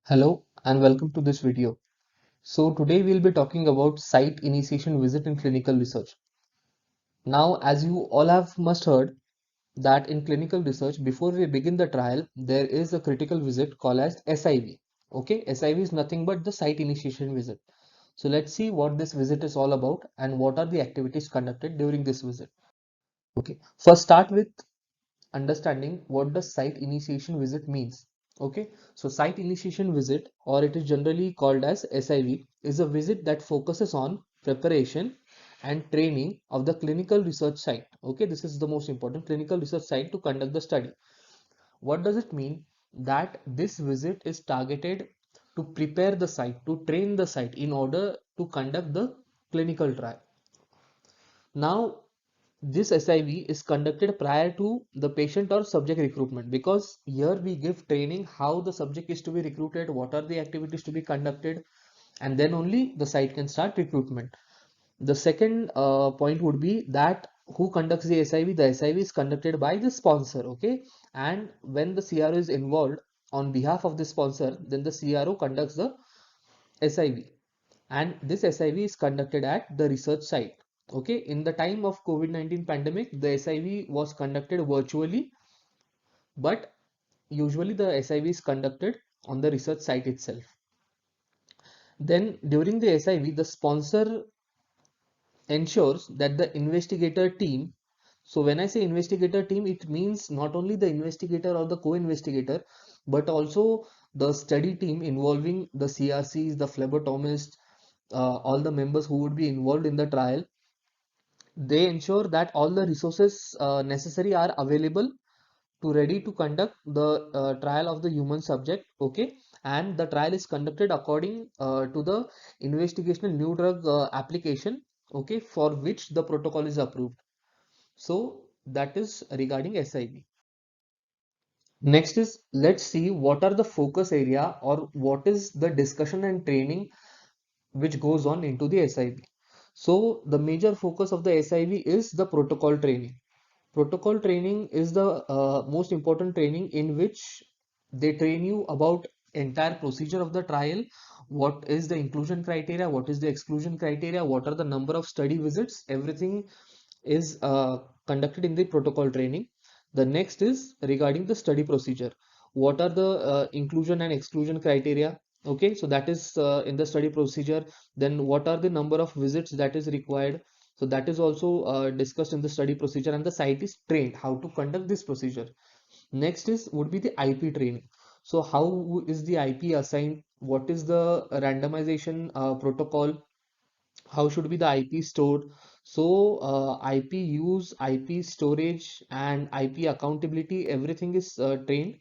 Hello and welcome to this video. So today we'll be talking about site initiation visit in clinical research. Now, as you all have must heard that in clinical research, before we begin the trial, there is a critical visit called as SIV. Okay, SIV is nothing but the site initiation visit. So let's see what this visit is all about and what are the activities conducted during this visit. Okay, first start with understanding what the site initiation visit means. Okay, so site initiation visit, or it is generally called as SIV, is a visit that focuses on preparation and training of the clinical research site. Okay, this is the most important clinical research site to conduct the study. What does it mean? That this visit is targeted to prepare the site, to train the site in order to conduct the clinical trial. Now, this SIV is conducted prior to the patient or subject recruitment, because here we give training how the subject is to be recruited, what are the activities to be conducted, and then only the site can start recruitment. The second point would be that who conducts the SIV? The SIV is conducted by the sponsor, okay? And when the CRO is involved on behalf of the sponsor, then the CRO conducts the SIV, and this SIV is conducted at the research site. Okay, in the time of COVID-19 pandemic, the SIV was conducted virtually, but usually the SIV is conducted on the research site itself. Then during the SIV, the sponsor ensures that the investigator team, so when I say investigator team, it means not only the investigator or the co-investigator, but also the study team involving the CRCs, the phlebotomists, all the members who would be involved in the trial. They ensure that all the resources necessary are available to ready to conduct the trial of the human subject. Okay, and the trial is conducted according to the investigational new drug application, okay, for which the protocol is approved. So that is regarding SIV. Next is, let's see what are the focus area, or what is the discussion and training which goes on into the SIV. So the major focus of the SIV is the protocol training. Protocol training is the most important training, in which they train you about entire procedure of the trial, what is the inclusion criteria, what is the exclusion criteria, what are the number of study visits, everything is conducted in the protocol training. The next is regarding the study procedure. What are the inclusion and exclusion criteria? Okay, so that is in the study procedure. Then what are the number of visits that is required? So that is also discussed in the study procedure, and the site is trained how to conduct this procedure. Next is would be the IP training. So how is the IP assigned? What is the randomization protocol? How should be the IP stored? So IP use, IP storage, and IP accountability, everything is trained.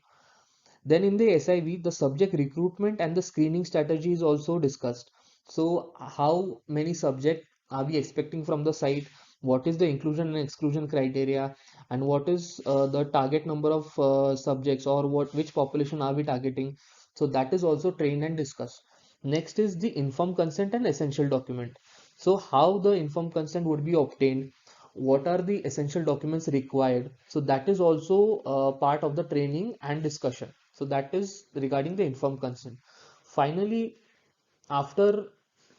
Then in the SIV, the subject recruitment and the screening strategy is also discussed. So how many subjects are we expecting from the site? What is the inclusion and exclusion criteria? And what is the target number of subjects, or which population are we targeting? So that is also trained and discussed. Next is the informed consent and essential document. So how the informed consent would be obtained? What are the essential documents required? So that is also part of the training and discussion. So that is regarding the informed consent. Finally, after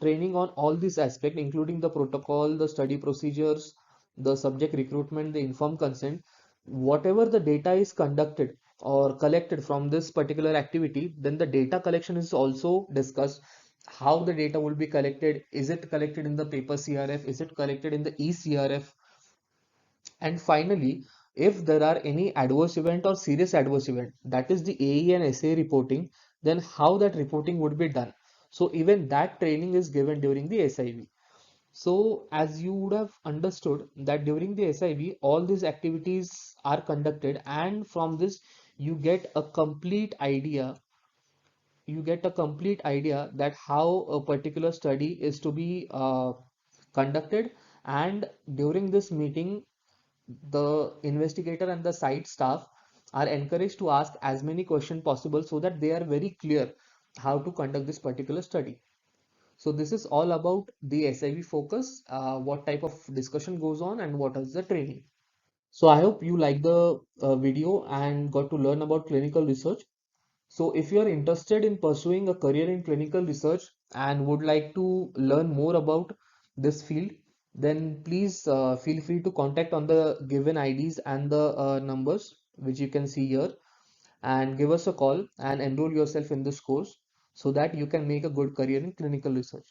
training on all these aspects, including the protocol, the study procedures, the subject recruitment, the informed consent, whatever the data is conducted or collected from this particular activity, then the data collection is also discussed. How the data will be collected? Is it collected in the paper CRF? Is it collected in the eCRF? And finally, if there are any adverse event or serious adverse event, that is the AE and SA reporting, then how that reporting would be done. So even that training is given during the SIV. So as you would have understood that during the SIV, all these activities are conducted, and from this you get a complete idea. You get a complete idea that how a particular study is to be conducted. And during this meeting, the investigator and the site staff are encouraged to ask as many questions possible, so that they are very clear how to conduct this particular study. So this is all about the SIV focus, what type of discussion goes on, and what is the training. So I hope you like the video and got to learn about clinical research. So if you are interested in pursuing a career in clinical research and would like to learn more about this field, then please feel free to contact on the given IDs and the numbers which you can see here, and give us a call and enroll yourself in this course so that you can make a good career in clinical research.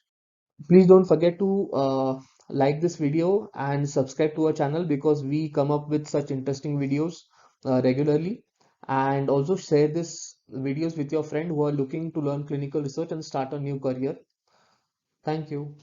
Please don't forget to like this video and subscribe to our channel because we come up with such interesting videos regularly. And also share this videos with your friend who are looking to learn clinical research and start a new career. Thank you.